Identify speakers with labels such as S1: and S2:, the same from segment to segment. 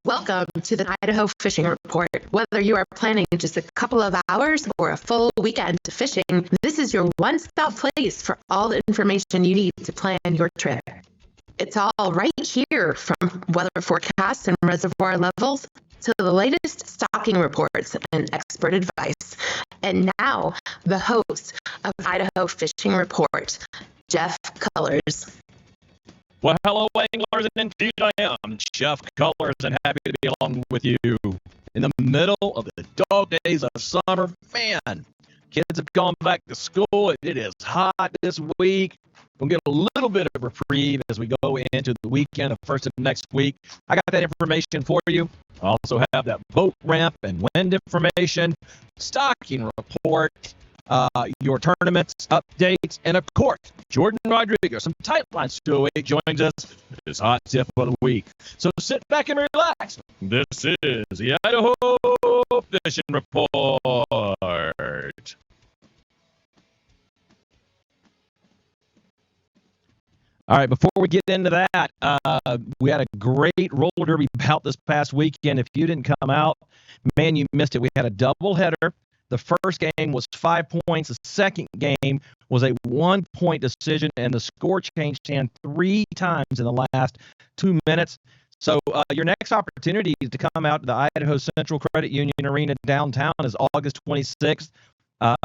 S1: Welcome to the Idaho Fishing Report. Whether you are planning just a couple of hours or a full weekend fishing, this is your one-stop place for all the information you need to plan your trip. It's all right here, from weather forecasts and reservoir levels to the latest stocking reports and expert advice. And now, the host of Idaho Fishing Report, Jeff Cullers.
S2: Well, hello, anglers, and indeed I am Jeff Cullers, and happy to be along with you in the middle of the dog days of summer. Man, kids have gone back to school. It is hot this week. We'll get a little bit of reprieve as we go into the weekend, the first of next week. I got that information for you. I also have that boat ramp and wind information, stocking report, your tournaments, updates, and of course, Jordan Rodriguez from Tightlines 208 joins us with his hot tip of the week. So sit back and relax. This is the Idaho Fishing Report. All right, before we get into that, we had a great roller derby bout this past weekend. If you didn't come out, man, you missed it. We had a doubleheader. The first game was 5 points. The second game was a 1-point decision, and the score changed hands 3 times in the last 2 minutes. So your next opportunity to come out to the Idaho Central Credit Union Arena downtown is August 26th.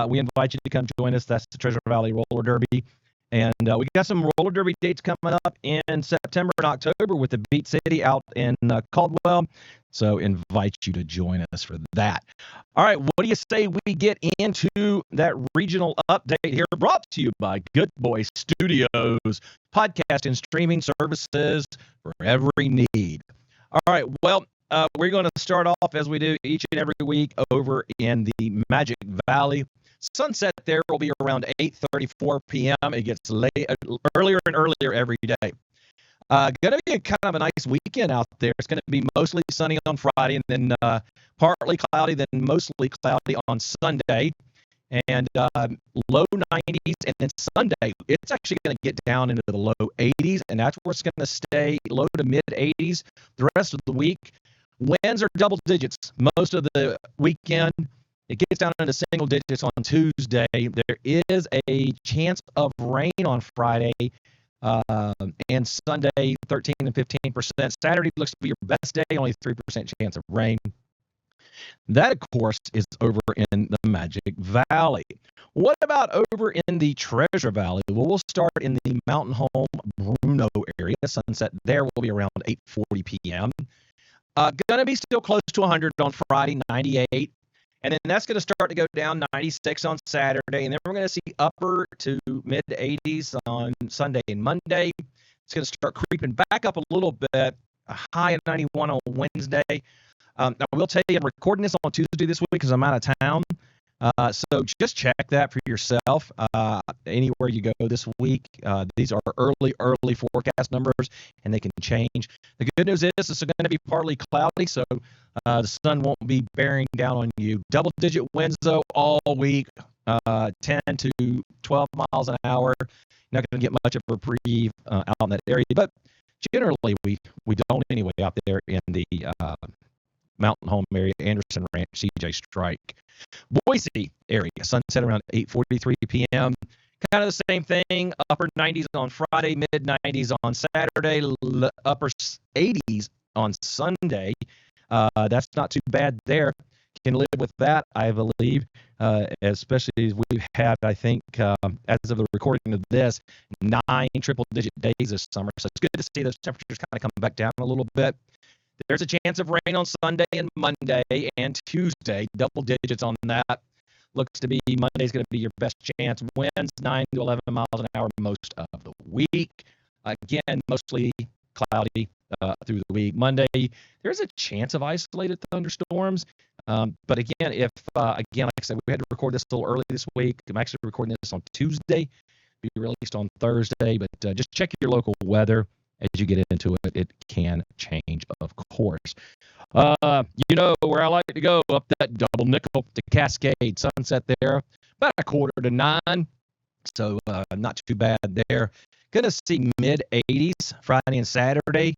S2: We invite you to come join us. That's the Treasure Valley Roller Derby. And we got some roller derby dates coming up in September and October with the Beat City out in Caldwell. So invite you to join us for that. All right, what do you say we get into that regional update here, brought to you by Good Boy Studios, podcast and streaming services for every need. All right, well, we're going to start off as we do each and every week over in the Magic Valley. Sunset there will be around 8:34 p.m. It gets earlier and earlier every day. Going to be kind of a nice weekend out there. It's going to be mostly sunny on Friday, and then partly cloudy, then mostly cloudy on Sunday, and low 90s. And then Sunday, it's actually going to get down into the low 80s, and that's where it's going to stay, low to mid 80s the rest of the week. Winds are double digits most of the weekend. It gets down into single digits on Tuesday. There is a chance of rain on Friday and Sunday, 13 and 15%. Saturday looks to be your best day, only 3% chance of rain. That, of course, is over in the Magic Valley. What about over in the Treasure Valley? Well, we'll start in the Mountain Home Bruno area. Sunset there will be around 8:40 p.m. Going to be still close to 100 on Friday, 98. And then that's going to start to go down 96 on Saturday. And then we're going to see upper to mid 80s on Sunday and Monday. It's going to start creeping back up a little bit, a high of 91 on Wednesday. I will tell you, I'm recording this on Tuesday this week because I'm out of town. So just check that for yourself anywhere you go this week. These are early forecast numbers, and they can change. The good news is it's going to be partly cloudy, so the sun won't be bearing down on you. Double-digit winds, though, all week, 10 to 12 miles an hour. Not going to get much of a reprieve out in that area, but generally we don't anyway out there in the Mountain Home area, Anderson Ranch, CJ Strike. Boise area, sunset around 8:43 p.m. Kind of the same thing, upper 90s on Friday, mid 90s on Saturday, upper 80s on Sunday. That's not too bad there. Can live with that, I believe, especially as we've had, I think, as of the recording of this, 9 triple-digit days this summer. So it's good to see those temperatures kind of come back down a little bit. There's a chance of rain on Sunday and Monday and Tuesday, double digits on that. Looks to be Monday's going to be your best chance. Winds 9 to 11 miles an hour most of the week. Again, mostly cloudy through the week. Monday, there's a chance of isolated thunderstorms. But again, like I said, we had to record this a little early this week. I'm actually recording this on Tuesday. Be released on Thursday, but just check your local weather. As you get into it, it can change, of course. You know where I like to go, up that double nickel to Cascade. Sunset there, about 8:45. So not too bad there. Going to see mid-80s Friday and Saturday.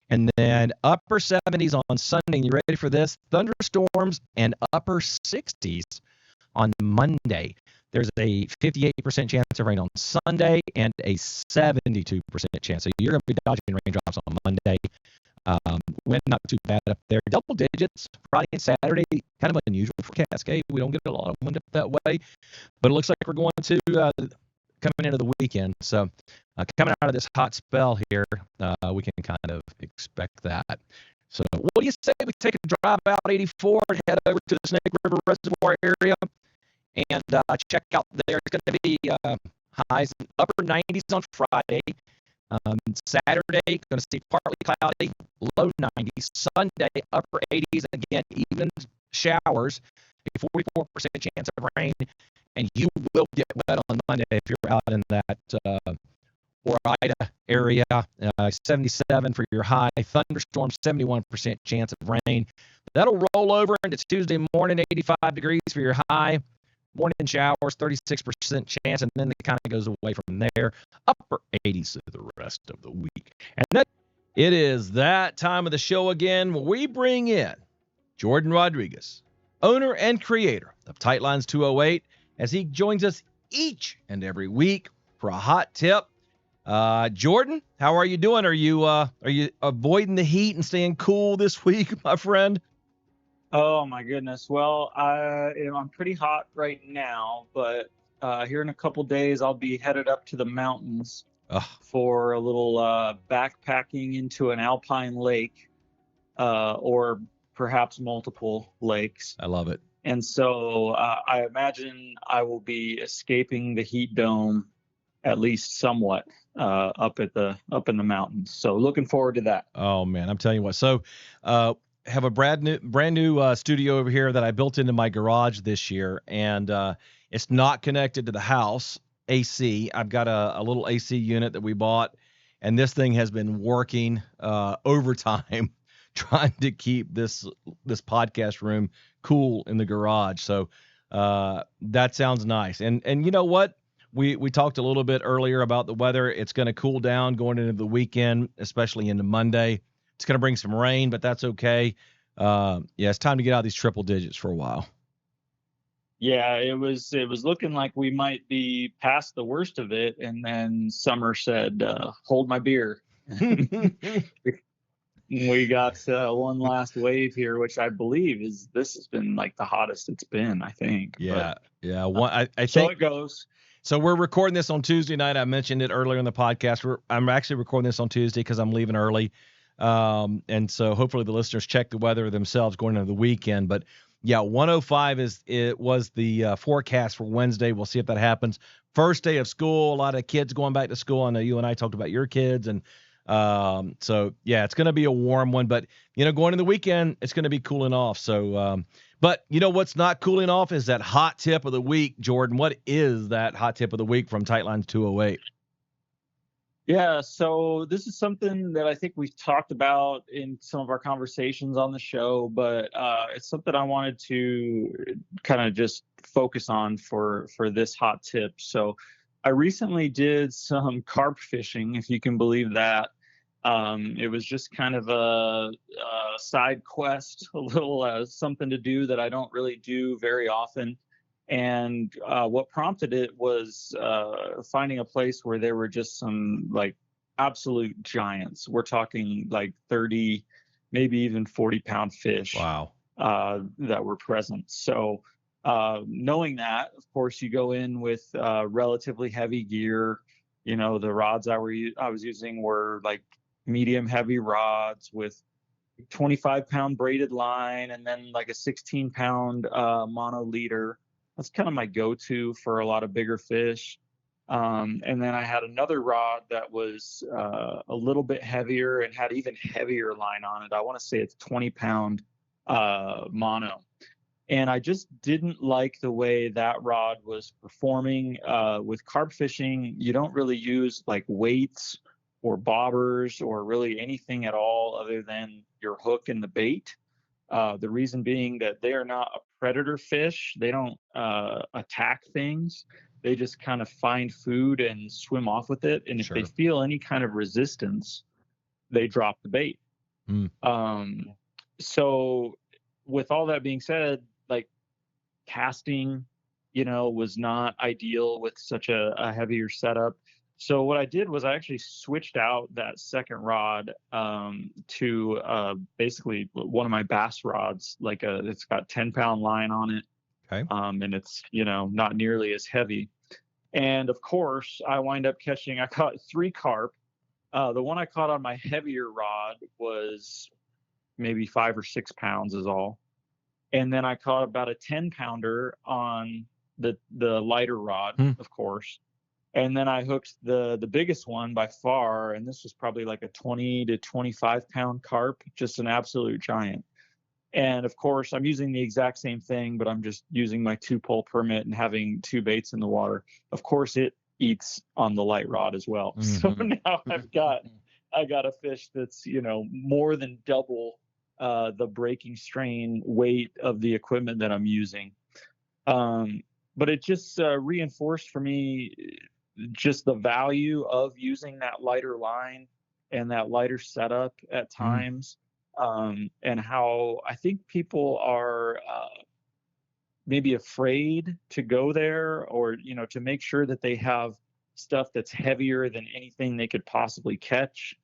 S2: And then upper 70s on Sunday. You ready for this? Thunderstorms and upper 60s on Monday. There's a 58% chance of rain on Sunday and a 72% chance. So you're going to be dodging raindrops on Monday. Wind not too bad up there. Double digits Friday and Saturday. Kind of unusual for Cascade. We don't get a lot of wind up that way. But it looks like we're going to coming into the weekend. So coming out of this hot spell here, we can kind of expect that. So what do you say we take a drive out 84 and head over to the Snake River Reservoir area and check out there? It's going to be highs in upper 90s on Friday. Saturday, going to see partly cloudy, low 90s. Sunday, upper 80s, and again, even showers, a 44% chance of rain. And you will get wet on Monday if you're out in that Ida area. 77 for your high. Thunderstorm, 71% chance of rain. That'll roll over into Tuesday morning, 85 degrees for your high. Morning showers, 36% chance, and then it kind of goes away from there. Upper 80s for the rest of the week. And then it is that time of the show again where we bring in Jordan Rodriguez, owner and creator of Tightlines 208, as he joins us each and every week for a hot tip. Jordan, how are you doing? Are you avoiding the heat and staying cool this week, my friend?
S3: Oh my goodness. Well, I'm pretty hot right now, but here in a couple days I'll be headed up to the mountains for a little backpacking into an alpine lake, or perhaps multiple lakes.
S2: I love it.
S3: And so I imagine I will be escaping the heat dome at least somewhat up in the mountains. So looking forward to that.
S2: Oh man, I'm telling you what. So have a brand new studio over here that I built into my garage this year, and it's not connected to the house AC. I've got a little AC unit that we bought, and this thing has been working overtime trying to keep this podcast room cool in the garage. So that sounds nice. And you know what? We talked a little bit earlier about the weather. It's going to cool down going into the weekend, especially into Monday. It's going to bring some rain, but that's okay. It's time to get out of these triple digits for a while.
S3: Yeah, it was looking like we might be past the worst of it, and then summer said, "Hold my beer." We got one last wave here, which I believe this has been like the hottest it's been, I think.
S2: Yeah,
S3: but,
S2: yeah. I think
S3: so it goes.
S2: So we're recording this on Tuesday night. I mentioned it earlier in the podcast. I'm actually recording this on Tuesday because I'm leaving early. And so hopefully the listeners check the weather themselves going into the weekend. But yeah, 105 was the forecast for Wednesday. We'll see if that happens. First day of school, a lot of kids going back to school. I know you and I talked about your kids, and so yeah, it's going to be a warm one. But going into the weekend, it's going to be cooling off. So, but what's not cooling off is that hot tip of the week, Jordan. What is that hot tip of the week from Tightlines 208?
S3: Yeah, so this is something that I think we've talked about in some of our conversations on the show, but it's something I wanted to kind of just focus on for this hot tip. So I recently did some carp fishing, if you can believe that. It was just kind of a side quest, a little something to do that I don't really do very often. And what prompted it was finding a place where there were just some like absolute giants. We're talking like 30, maybe even 40-pound fish.
S2: Wow.
S3: That were present. So knowing that, of course, you go in with relatively heavy gear. The rods I was using were like medium heavy rods with 25-pound braided line, and then like a 16-pound mono leader. That's kind of my go-to for a lot of bigger fish. And then I had another rod that was a little bit heavier and had even heavier line on it. I want to say it's 20-pound mono. And I just didn't like the way that rod was performing. With carp fishing, you don't really use like weights or bobbers or really anything at all other than your hook and the bait. The reason being that they are not a predator fish. They don't attack things. They just kind of find food and swim off with it. And if they feel any kind of resistance, they drop the bait.
S2: Mm.
S3: Um, so with all that being said, like casting, was not ideal with such a heavier setup. So what I did was I actually switched out that second rod to basically one of my bass rods. It's got 10-pound line on it,
S2: Okay.
S3: and it's not nearly as heavy. And of course, I caught 3 carp. The one I caught on my heavier rod was maybe 5 or 6 pounds is all. And then I caught about a 10-pounder on the lighter rod,
S2: Hmm.
S3: of course. And then I hooked the biggest one by far, and this was probably like a 20 to 25-pound carp, just an absolute giant. And of course, I'm using the exact same thing, but I'm just using my 2-pole permit and having 2 baits in the water. Of course, it eats on the light rod as well. So
S2: Mm-hmm.
S3: now I got a fish that's more than double the breaking strain weight of the equipment that I'm using. But it just reinforced for me just the value of using that lighter line and that lighter setup at
S2: Mm.
S3: times, and how I think people are maybe afraid to go there, or to make sure that they have stuff that's heavier than anything they could possibly catch.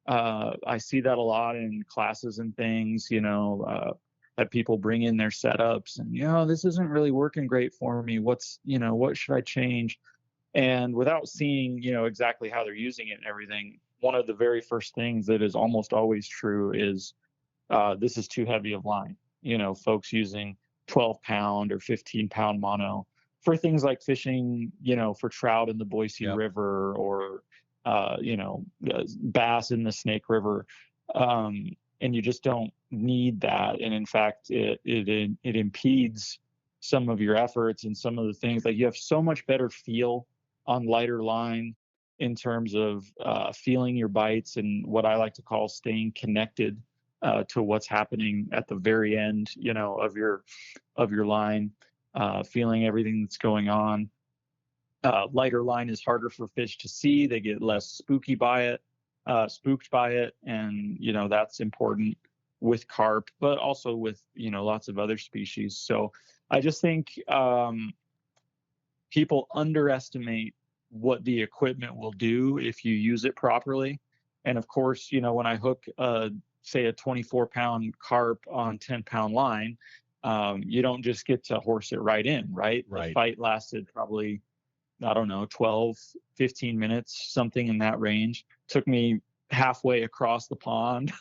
S3: I see that a lot in classes and things, that people bring in their setups and, this isn't really working great for me. What should I change? And without seeing, exactly how they're using it and everything, one of the very first things that is almost always true is this is too heavy of line. Folks using 12-pound or 15-pound mono for things like fishing, for trout in the Boise
S2: Yep.
S3: River, or, bass in the Snake River. And you just don't need that. And in fact, it impedes some of your efforts and some of the things. Like, you have so much better feel on lighter line in terms of feeling your bites and what I like to call staying connected to what's happening at the very end, of your line, feeling everything that's going on. Lighter line is harder for fish to see; they get less spooked by it, and that's important with carp, but also with lots of other species. So I just think people underestimate what the equipment will do if you use it properly. And of course, when I hook say a 24-pound carp on 10-pound line, you don't just get to horse it right in, right? The
S2: Right.
S3: fight lasted probably, I don't know, 12, 15 minutes, something in that range. Took me halfway across the pond,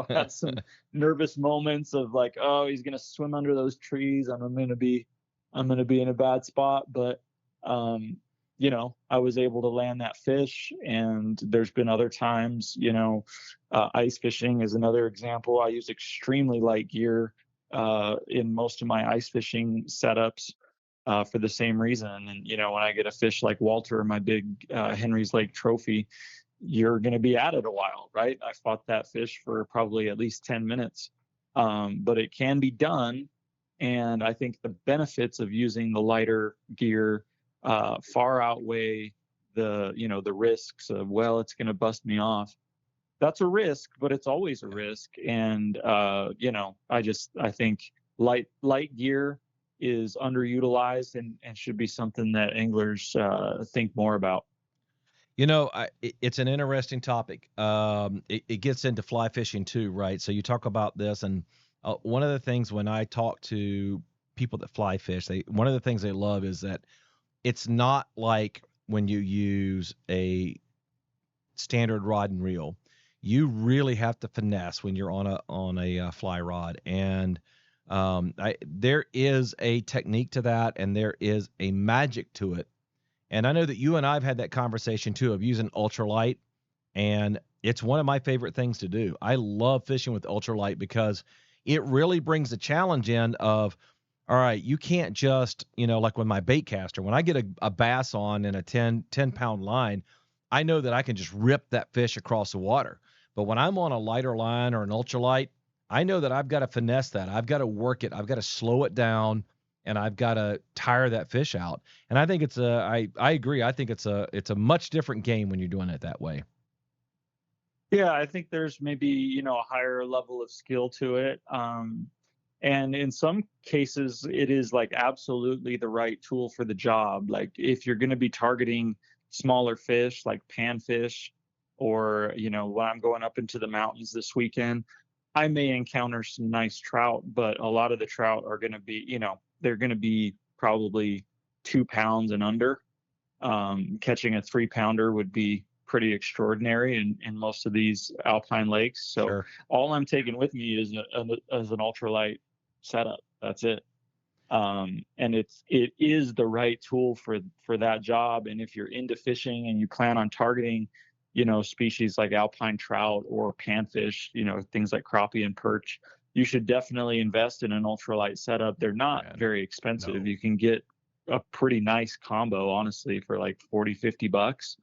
S3: had some nervous moments of like, oh, he's going to swim under those trees. I'm going to be in a bad spot. But, I was able to land that fish. And there's been other times, ice fishing is another example. I use extremely light gear in most of my ice fishing setups for the same reason. And, when I get a fish like Walter, my big Henry's Lake trophy, you're going to be at it a while, right? I fought that fish for probably at least 10 minutes. But it can be done. And I think the benefits of using the lighter gear far outweigh the risks of, well, it's going to bust me off. That's a risk, but it's always a risk. And, I think light gear is underutilized and should be something that anglers think more about.
S2: It's an interesting topic. It gets into fly fishing too, right? So you talk about this, and one of the things when I talk to people that fly fish, one of the things they love is that it's not like when you use a standard rod and reel. You really have to finesse when you're on a fly rod, and there is a technique to that, and there is a magic to it. And I know that you and I've had that conversation too of using ultralight, and it's one of my favorite things to do. I love fishing with ultralight because it really brings the challenge in of, all right, you can't just, like with my bait caster, when I get a bass on and a 10-pound line, I know that I can just rip that fish across the water. But when I'm on a lighter line or an ultralight, I know that I've got to finesse that. I've got to work it. I've got to slow it down, and I've got to tire that fish out. And I think I agree. I think it's a much different game when you're doing it that way.
S3: Yeah, I think there's maybe, a higher level of skill to it. And in some cases, it is like absolutely the right tool for the job. Like if you're going to be targeting smaller fish like panfish, or, when I'm going up into the mountains this weekend, I may encounter some nice trout, but a lot of the trout are going to be, they're going to be probably 2 pounds and under. Catching a 3 pounder would be pretty extraordinary in most of these alpine lakes. So
S2: Sure.
S3: all I'm taking with me is as an ultralight setup. That's it. And it is the right tool for that job. And if you're into fishing and you plan on targeting, species like alpine trout or panfish, things like crappie and perch, you should definitely invest in an ultralight setup. They're not
S2: Man,
S3: very expensive.
S2: no.
S3: You can get a pretty nice combo, honestly, for like 40, $50.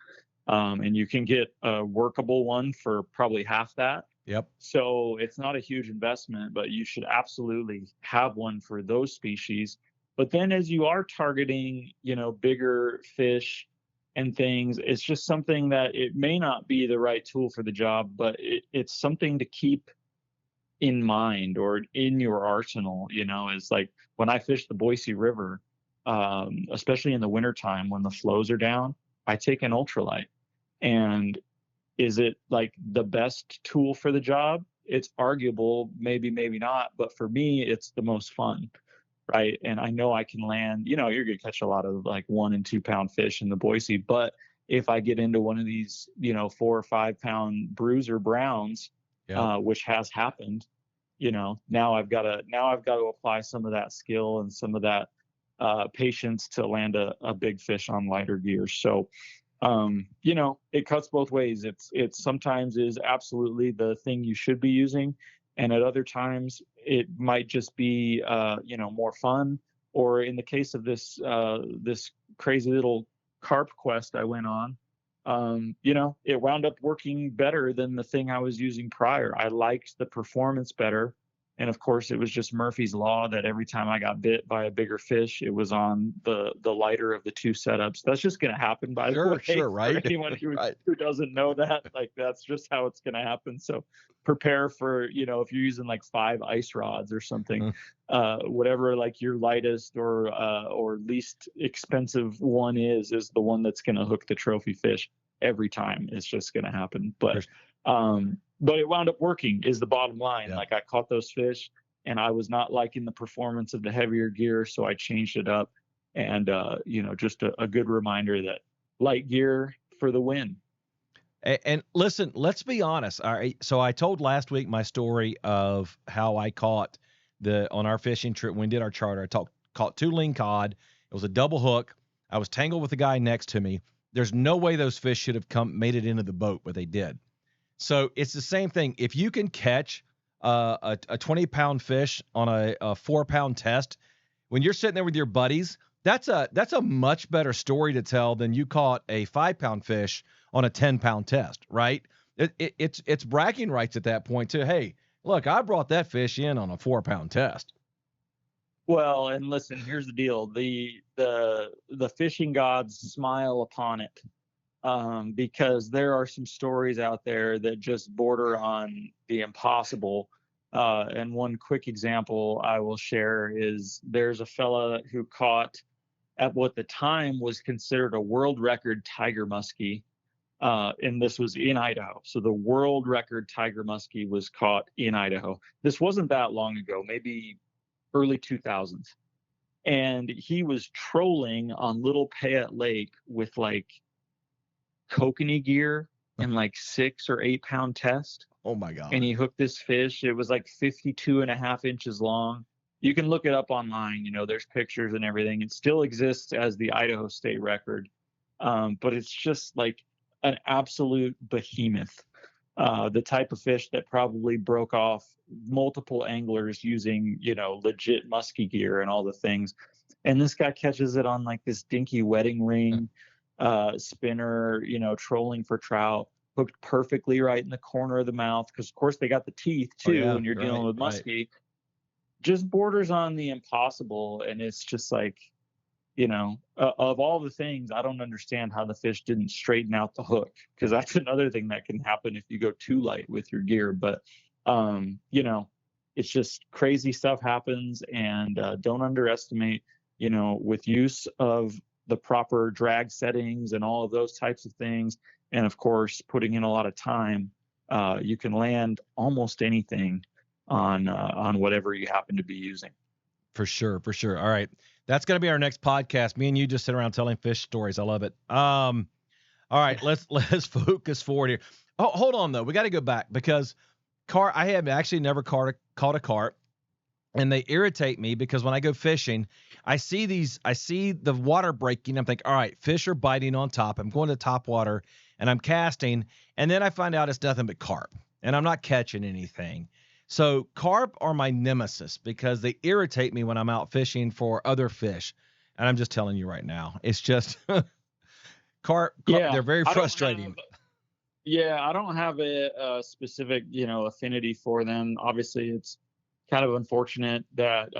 S3: And you can get a workable one for probably half that.
S2: Yep.
S3: So it's not a huge investment, but you should absolutely have one for those species. But then as you are targeting, bigger fish and things, it's just something that it may not be the right tool for the job, but it's something to keep in mind or in your arsenal. Is like when I fish the Boise River, especially in the wintertime when the flows are down, I take an ultralight. And is it like the best tool for the job? It's arguable, maybe, maybe not. But for me, it's the most fun, right? And I know I can land, you're going to catch a lot of like 1 and 2 pound fish in the Boise. But if I get into one of these, 4 or 5 pound bruiser browns,
S2: Yep.
S3: which has happened, now I've got to apply some of that skill and some of that patience to land a big fish on lighter gear. So it cuts both ways. It's sometimes is absolutely the thing you should be using, and at other times it might just be more fun. Or in the case of this crazy little carp quest I went on, it wound up working better than the thing I was using prior. I liked the performance better. And of course, it was just Murphy's Law that every time I got bit by a bigger fish, it was on the lighter of the two setups. That's just going to happen, by the way,
S2: Sure,
S3: for
S2: right?
S3: anyone
S2: Right.
S3: who doesn't know that. Like, that's just how it's going to happen. So prepare for, if you're using like 5 ice rods or something, whatever like your lightest or least expensive one is the one that's going to hook the trophy fish every time. It's just going to happen. But it wound up working is the bottom line.
S2: Yeah.
S3: Like I caught those fish and I was not liking the performance of the heavier gear. So I changed it up, and, just a good reminder that light gear for the win.
S2: And listen, let's be honest. All right. So I told last week my story of how I caught on our fishing trip when we did our charter. Caught 2 ling cod. It was a double hook. I was tangled with the guy next to me. There's no way those fish should have made it into the boat, but they did. So it's the same thing. If you can catch a 20-pound fish on a 4-pound test, when you're sitting there with your buddies, that's a much better story to tell than you caught a 5-pound fish on a 10-pound test, right? It's bragging rights at that point too. Hey, look, I brought that fish in on a 4-pound test.
S3: Well, and listen, here's the deal: the fishing gods smile upon it, because there are some stories out there that just border on the impossible. And one quick example I will share is there's a fella who caught at what the time was considered a world record tiger muskie. And this was in Idaho. So the world record tiger muskie was caught in Idaho. This wasn't that long ago, maybe early 2000s. And he was trolling on Little Payette Lake with like kokanee gear and like 6 or 8 pound test.
S2: Oh my God.
S3: And he hooked this fish. It was like 52.5 inches long. You can look it up online. There's pictures and everything. It still exists as the Idaho state record. But it's just like an absolute behemoth. The type of fish that probably broke off multiple anglers using, legit musky gear and all the things. And this guy catches it on like this dinky wedding ring spinner, trolling for trout, hooked perfectly right in the corner of the mouth. Because of course they got the teeth too when you're dealing with muskie. Just borders on the impossible. And it's just like, of all the things, I don't understand how the fish didn't straighten out the hook, because that's another thing that can happen if you go too light with your gear. But, it's just crazy stuff happens, and don't underestimate, with use of the proper drag settings and all of those types of things. And of course, putting in a lot of time, you can land almost anything on whatever you happen to be using.
S2: For sure, for sure. All right. That's going to be our next podcast. Me and you just sit around telling fish stories. I love it. All right, let's focus forward here. Oh, hold on though. We got to go back because I have actually never caught a carp, and they irritate me because when I go fishing, I see the water breaking. I'm thinking, all right, fish are biting on top. I'm going to top water and I'm casting, and then I find out it's nothing but carp, and I'm not catching anything. So carp are my nemesis because they irritate me when I'm out fishing for other fish. And I'm just telling you right now, it's just carp.
S3: Yeah,
S2: they're very frustrating.
S3: I don't have a specific, affinity for them. Obviously, it's kind of unfortunate that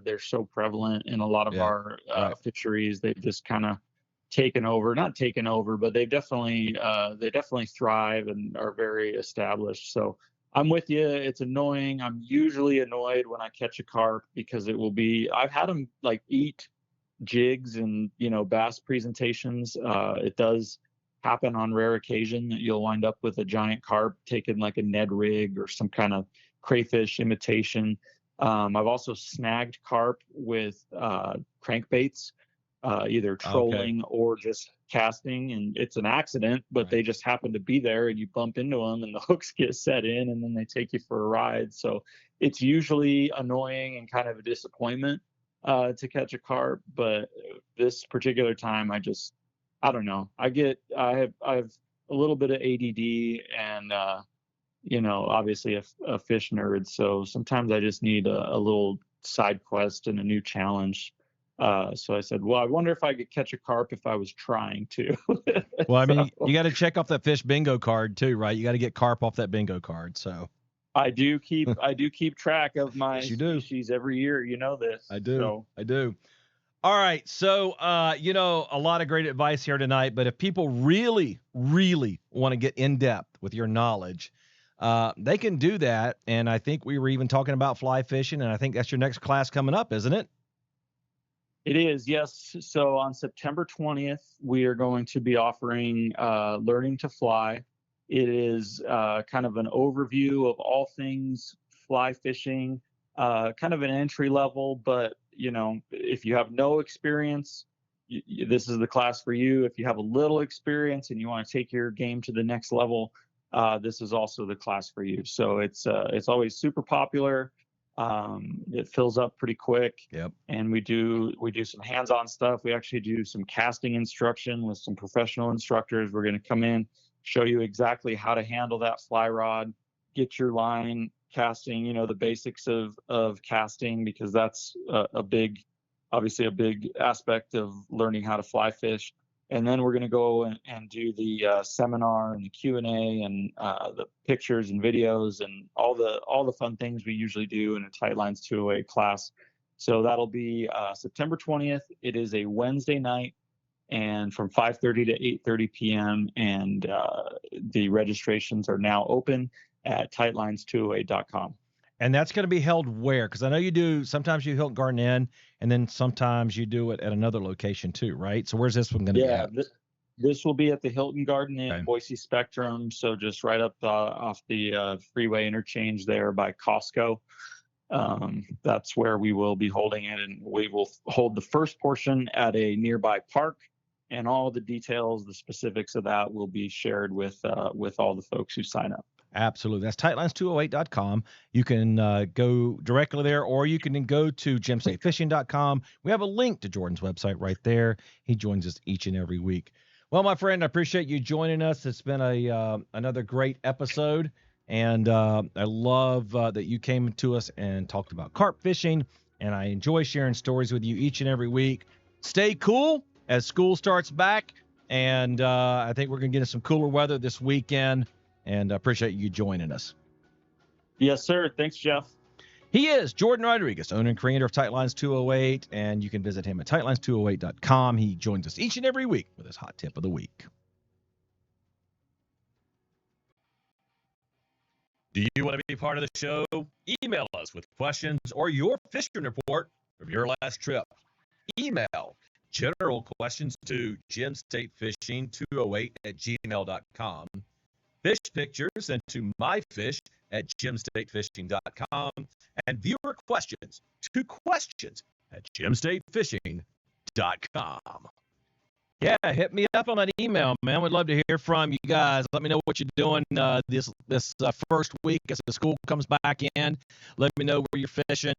S3: they're so prevalent in a lot of our fisheries. They've just kind of not taken over, but they definitely thrive and are very established. So I'm with you. It's annoying. I'm usually annoyed when I catch a carp because I've had them like eat jigs and, bass presentations. It does happen on rare occasion that you'll wind up with a giant carp taking like a Ned rig or some kind of crayfish imitation. I've also snagged carp with crankbaits, either trolling or just casting, and it's an accident, but they just happen to be there and you bump into them and the hooks get set in and then they take you for a ride. So it's usually annoying and kind of a disappointment to catch a carp, but this particular time I don't know. I have a little bit of ADD and obviously a fish nerd, so sometimes I just need a little side quest and a new challenge. So I said, well, I wonder if I could catch a carp if I was trying to.
S2: Well, I mean, you got to check off that fish bingo card too, right? You got to get carp off that bingo card. So
S3: I do keep track of my
S2: yes, you do.
S3: species every year. You know this.
S2: I do.
S3: So.
S2: I do. All right. So, a lot of great advice here tonight, but if people really, really want to get in depth with your knowledge, they can do that. And I think we were even talking about fly fishing, and I think that's your next class coming up, isn't it?
S3: It is, yes. So on September 20th, we are going to be offering Learning to Fly. It is kind of an overview of all things fly fishing, kind of an entry level, but if you have no experience, this is the class for you. If you have a little experience and you want to take your game to the next level, this is also the class for you. So it's always super popular. It fills up pretty quick.
S2: Yep.
S3: And we do some hands-on stuff. We actually do some casting instruction with some professional instructors. We're going to come in, show you exactly how to handle that fly rod, get your line casting, the basics of casting, because that's obviously a big aspect of learning how to fly fish. And then we're going to go and do the seminar and the Q&A and the pictures and videos and all the fun things we usually do in a Tightlines 208 class. So that'll be September 20th. It is a Wednesday night, and from 5:30 to 8:30 p.m. And the registrations are now open at tightlines208.com.
S2: And that's going to be held where? Because I know sometimes you Hilton Garden Inn, and then sometimes you do it at another location too, right? So where's this one going to be at?
S3: This will be at the Hilton Garden Inn, Boise Spectrum. So just right up off the freeway interchange there by Costco. That's where we will be holding it, and we will hold the first portion at a nearby park. And all the details, the specifics of that will be shared with all the folks who sign up.
S2: Absolutely. That's tightlines208.com. You can go directly there, or you can go to gemstatefishing.com. We have a link to Jordan's website right there. He joins us each and every week. Well, my friend, I appreciate you joining us. It's been another great episode, and I love that you came to us and talked about carp fishing, and I enjoy sharing stories with you each and every week. Stay cool as school starts back, and I think we're going to get some cooler weather this weekend. And I appreciate you joining us.
S3: Yes, sir. Thanks, Jeff.
S2: He is Jordan Rodriguez, owner and creator of Tightlines 208, and you can visit him at tightlines208.com. He joins us each and every week with his hot tip of the week. Do you want to be part of the show? Email us with questions or your fishing report from your last trip. Email general questions to gemstatefishing208@gmail.com. Fish pictures sent to myfish@gemstatefishing.com. And viewer questions to questions@gemstatefishing.com. Yeah, hit me up on that email, man. We'd love to hear from you guys. Let me know what you're doing this first week as the school comes back in. Let me know where you're fishing.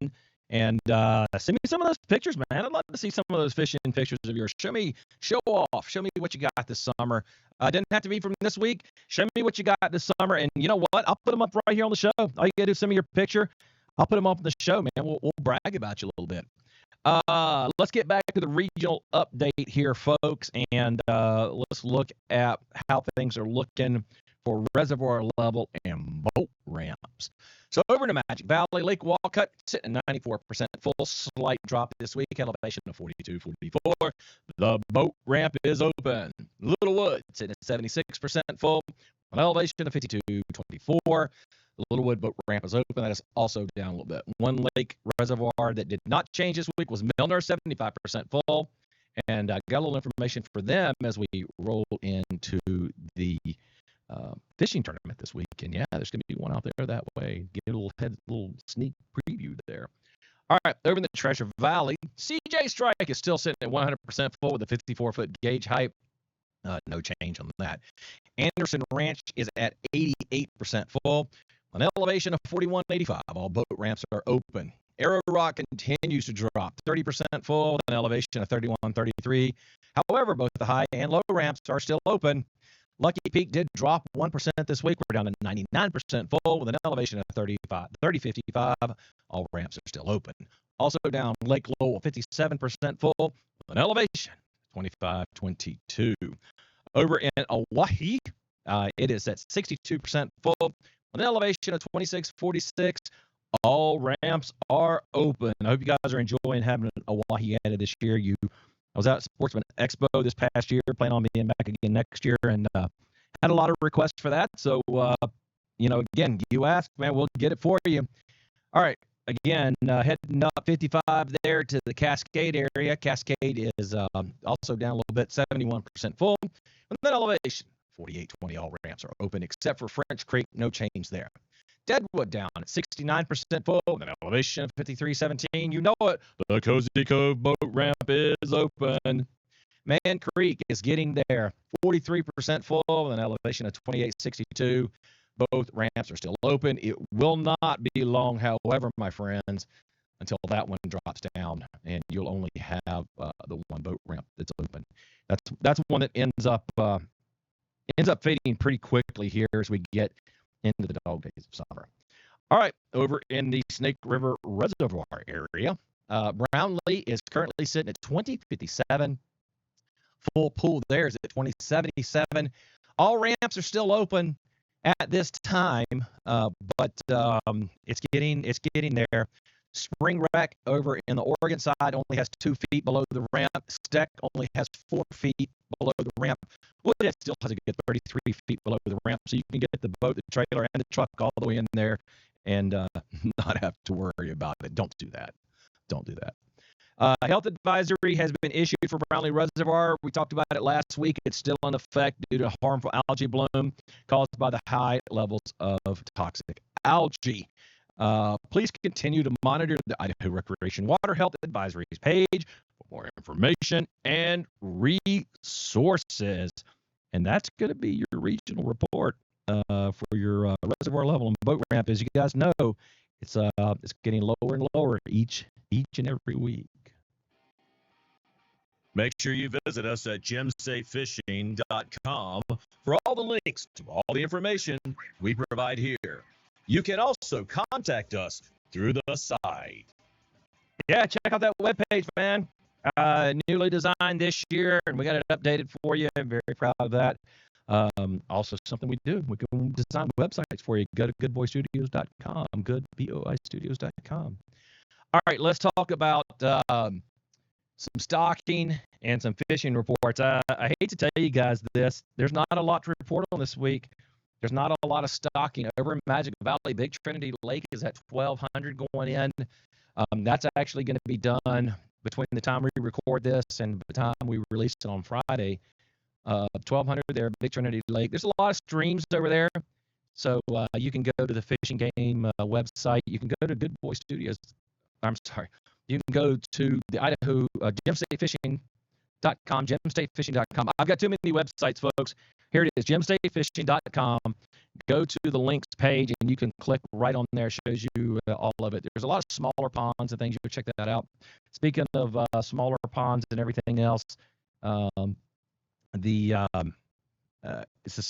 S2: And send me some of those pictures, man. I'd love to see some of those fishing pictures of yours. Show off. Show me what you got this summer. Doesn't have to be from this week. Show me what you got this summer. And you know what? I'll put them up right here on the show. All you got to do is send me your picture. I'll put them up on the show, man. We'll brag about you a little bit. Let's get back to the regional update here, folks. And let's look at how things are looking for reservoir level and boat ramps. So over to Magic Valley, Lake Walcott sitting at 94% full, slight drop this week, elevation of 42-44. The boat ramp is open. Littlewood sitting at 76% full, an elevation of 52-24. The Littlewood boat ramp is open. That is also down a little bit. One lake reservoir that did not change this week was Milner, 75% full. And I got a little information for them as we roll into the fishing tournament this week. And yeah, there's going to be one out there that way. Get a little sneak preview there. All right, over in the Treasure Valley, CJ Strike is still sitting at 100% full with a 54-foot gauge height. No change on that. Anderson Ranch is at 88% full. An elevation of 41-85. All boat ramps are open. Arrow Rock continues to drop, 30% full with an elevation of 31-33. However, both the high and low ramps are still open. Lucky Peak did drop 1% this week. We're down to 99% full with an elevation of 30-55. All ramps are still open. Also down Lake Lowell, 57% full with an elevation 25-22. Over in Oahe, it is at 62% full. An elevation of 26-46. All ramps are open. I hope you guys are enjoying having an Oahe added this year. I was out at Sportsman Expo this past year, planning on being back again next year, and had a lot of requests for that. So, again, you ask, man, we'll get it for you. All right. Again, heading up 55 there to the Cascade area. Cascade is also down a little bit, 71% full. And then elevation, 48-20. All ramps are open except for French Creek. No change there. Deadwood down at 69% full, and an elevation of 53-17. You know it. The Cozy Cove boat ramp is open. Man Creek is getting there, 43% full, with an elevation of 28-62. Both ramps are still open. It will not be long, however, my friends, until that one drops down, and you'll only have the one boat ramp that's open. That's one that ends up fading pretty quickly here as we get into the dog days of summer. All right, over in the Snake River Reservoir area, Brownlee is currently sitting at 2057. Full pool there is at 2077. All ramps are still open at this time, but it's getting there. Spring Wreck over in the Oregon side only has 2 feet below the ramp. Steck only has 4 feet below the ramp. Woodhead still has a good 33 feet below the ramp, so you can get the boat, the trailer, and the truck all the way in there and not have to worry about it. Don't do that. Don't do that. Health advisory has been issued for Brownlee Reservoir. We talked about it last week. It's still in effect due to harmful algae bloom caused by the high levels of toxic algae. Please continue to monitor the Idaho Recreation Water Health Advisories page for more information and resources. And that's going to be your regional report for your reservoir level and boat ramp. As you guys know, it's getting lower and lower each and every week. Make sure you visit us at gemstatefishing.com for all the links to all the information we provide here. You can also contact us through the site. Yeah, check out that webpage, man. Newly designed this year, and we got it updated for you. I'm very proud of that. Also something we do. We can design websites for you. Go to goodboystudios.com, goodboystudios.com. All right, let's talk about some stocking and some fishing reports. I hate to tell you guys this. There's not a lot to report on this week. There's not a lot of stocking over in Magic Valley. Big Trinity Lake is at 1,200 going in. That's actually going to be done between the time we record this and the time we release it on Friday. 1,200 there, Big Trinity Lake. There's a lot of streams over there. So you can go to the Fishing Game website. You can go to Good Boy Studios. I'm sorry. You can go to the Idaho gemstatefishing.com, gemstatefishing.com. I've got too many websites, folks. Here it is, gemstatefishing.com. Go to the links page, and you can click right on there. It shows you all of it. There's a lot of smaller ponds and things. You can check that out. Speaking of smaller ponds and everything else, it's the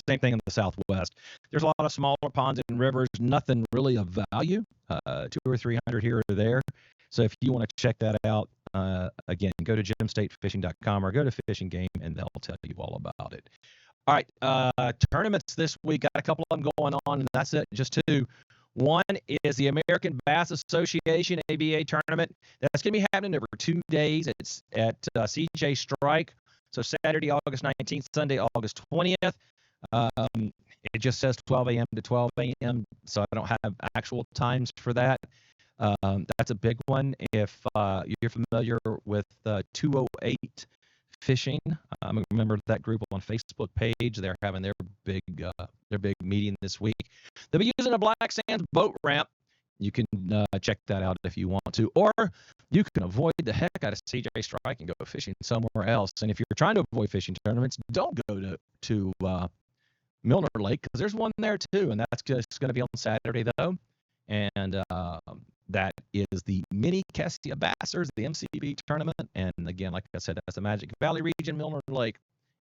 S2: same thing in the Southwest. There's a lot of smaller ponds and rivers, nothing really of value, 200 or 300 here or there. So if you want to check that out, again, go to gemstatefishing.com or go to Fishing Game, and they'll tell you all about it. All right, tournaments this week, got a couple of them going on, and that's it, just two. One is the American Bass Association ABA tournament. That's going to be happening over 2 days. It's at CJ Strike. So Saturday, August 19th, Sunday, August 20th. It just says 12 a.m. to 12 a.m., so I don't have actual times for that. That's a big one. If you're familiar with 208 Fishing, remember that group on Facebook page. They're having their big meeting this week. They'll be using a Black Sands boat ramp. You can check that out if you want to, or you can avoid the heck out of CJ Strike and go fishing somewhere else. And if you're trying to avoid fishing tournaments, don't go to Milner Lake, because there's one there too, and that's just going to be on Saturday though. And that is the Mini Kessia Bassers, the MCB tournament. And again, like I said, that's the Magic Valley region, Milner Lake,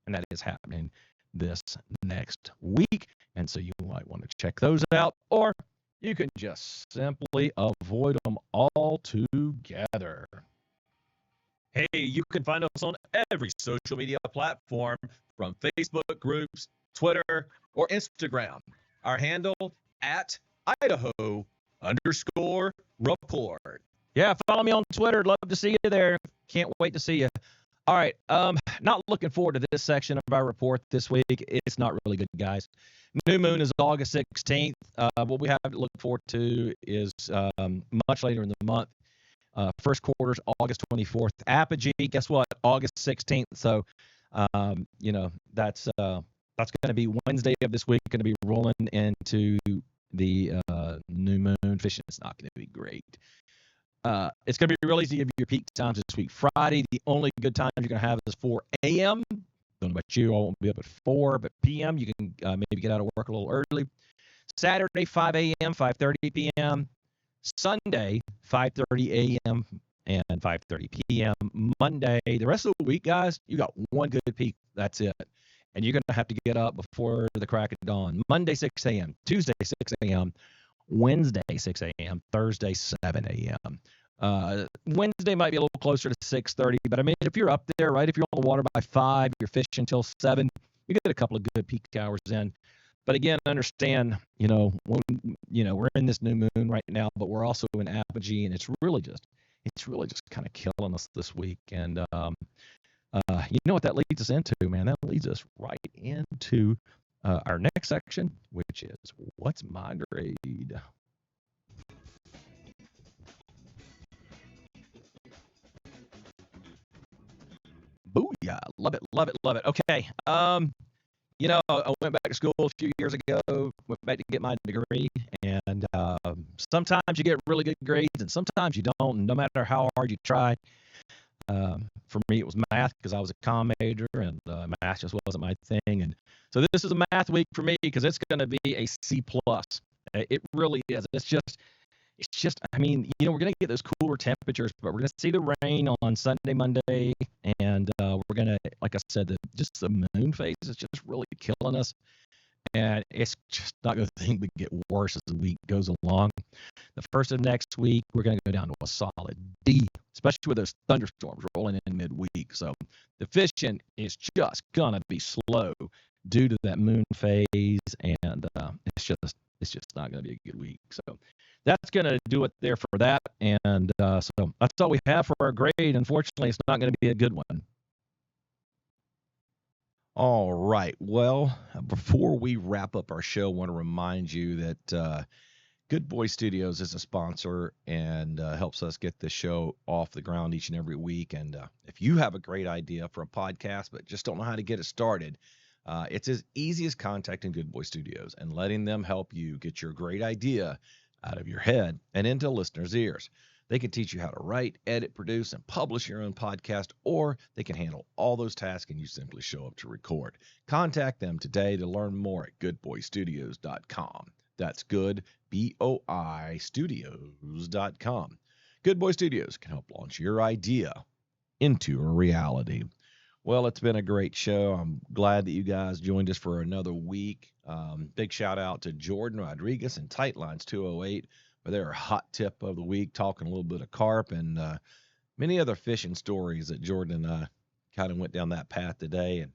S2: and that is happening this next week. And so you might want to check those out, or you can just simply avoid them altogether. Hey, you can find us on every social media platform, from Facebook groups, Twitter, or Instagram. Our handle at Idaho_report. Yeah, follow me on Twitter. Love to see you there. Can't wait to see you. All right, not looking forward to this section of our report this week. It's not really good, guys. New moon is August 16th. What we have to look forward to is much later in the month. First quarter's August 24th. Apogee, guess what? August 16th. So, that's going to be Wednesday of this week. Going to be rolling into the new moon fishing. It's not going to be great. It's going to be real easy to give you your peak times this week. Friday, the only good time you're going to have is 4 a.m. Don't know about you, I won't be up at 4, but p.m. you can maybe get out of work a little early. Saturday, 5 a.m., 5:30 p.m. Sunday, 5:30 a.m. and 5:30 p.m. Monday, the rest of the week, guys, you got one good peak. That's it. And you're going to have to get up before the crack of dawn. Monday, 6 a.m., Tuesday, 6 a.m., Wednesday, 6 a.m., Thursday, 7 a.m. Wednesday might be a little closer to 6:30, but I mean, if you're up there, right, if you're on the water by 5, you're fishing until 7, you get a couple of good peak hours in. But again, understand, we're in this new moon right now, but we're also in apogee, and it's really just kind of killing us this week. And you know what that leads us into, man? That leads us right into our next section, which is What's My Grade? Booyah. Love it, love it, love it. Okay. I went back to school a few years ago, went back to get my degree, and sometimes you get really good grades, and sometimes you don't, no matter how hard you try. For me, it was math, because I was a comm major, and math just wasn't my thing. And so this is a math week for me, because it's going to be a C+. It really is. It's just, I mean, we're going to get those cooler temperatures, but we're going to see the rain on Sunday, Monday, and we're going to, like I said, the moon phase is just really killing us. And it's just not going to get worse as the week goes along. The first of next week, we're going to go down to a solid D, especially with those thunderstorms rolling in midweek. So the fishing is just going to be slow due to that moon phase, and it's just not going to be a good week. So that's going to do it there for that. And so that's all we have for our grade. Unfortunately, it's not going to be a good one. All right. Well, before we wrap up our show, I want to remind you that Good Boy Studios is a sponsor and helps us get this show off the ground each and every week. And if you have a great idea for a podcast but just don't know how to get it started, it's as easy as contacting Good Boy Studios and letting them help you get your great idea out of your head and into listeners' ears. They can teach you how to write, edit, produce, and publish your own podcast, or they can handle all those tasks and you simply show up to record. Contact them today to learn more at goodboystudios.com. That's good, B-O-I, studios.com. Good Boy Studios can help launch your idea into a reality. Well, it's been a great show. I'm glad that you guys joined us for another week. Big shout out to Jordan Rodriguez and Tightlines 208 for their hot tip of the week, talking a little bit of carp and many other fishing stories that Jordan and I kind of went down that path today. And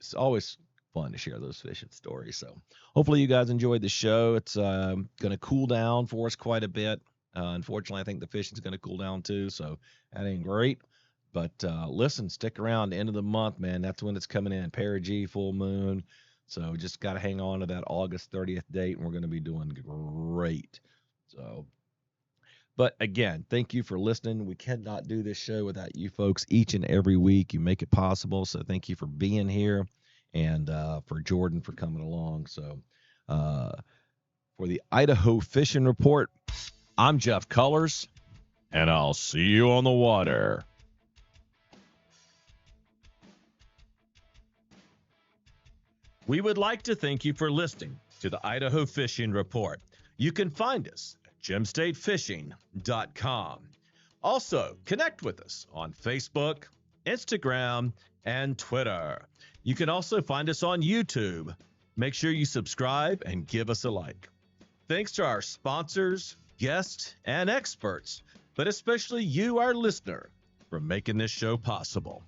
S2: it's always fun to share those fishing stories. So hopefully you guys enjoyed the show. It's going to cool down for us quite a bit. Unfortunately, I think the fishing's going to cool down too, so that ain't great. But listen, stick around the end of the month, man. That's when it's coming in. Perigee, full moon. So just got to hang on to that August 30th date, and we're going to be doing great. So, but again, thank you for listening. We cannot do this show without you folks each and every week. You make it possible. So thank you for being here, and for Jordan for coming along. So for the Idaho Fishing Report, I'm Jeff Cullers, and I'll see you on the water. We would like to thank you for listening to the Idaho Fishing Report. You can find us at gemstatefishing.com. Also, connect with us on Facebook, Instagram, and Twitter. You can also find us on YouTube. Make sure you subscribe and give us a like. Thanks to our sponsors, guests, and experts, but especially you, our listener, for making this show possible.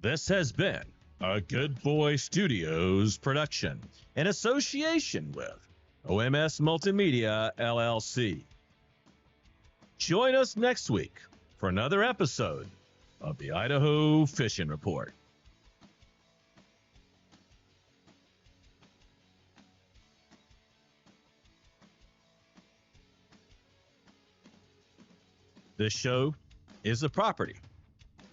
S2: This has been a Good Boy Studios production in association with OMS Multimedia, LLC. Join us next week for another episode of the Idaho Fishing Report. This show is the property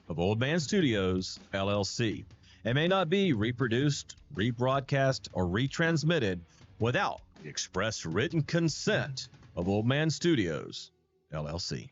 S2: of Old Man Studios, LLC, and may not be reproduced, rebroadcast, or retransmitted without the express written consent of Old Man Studios, LLC.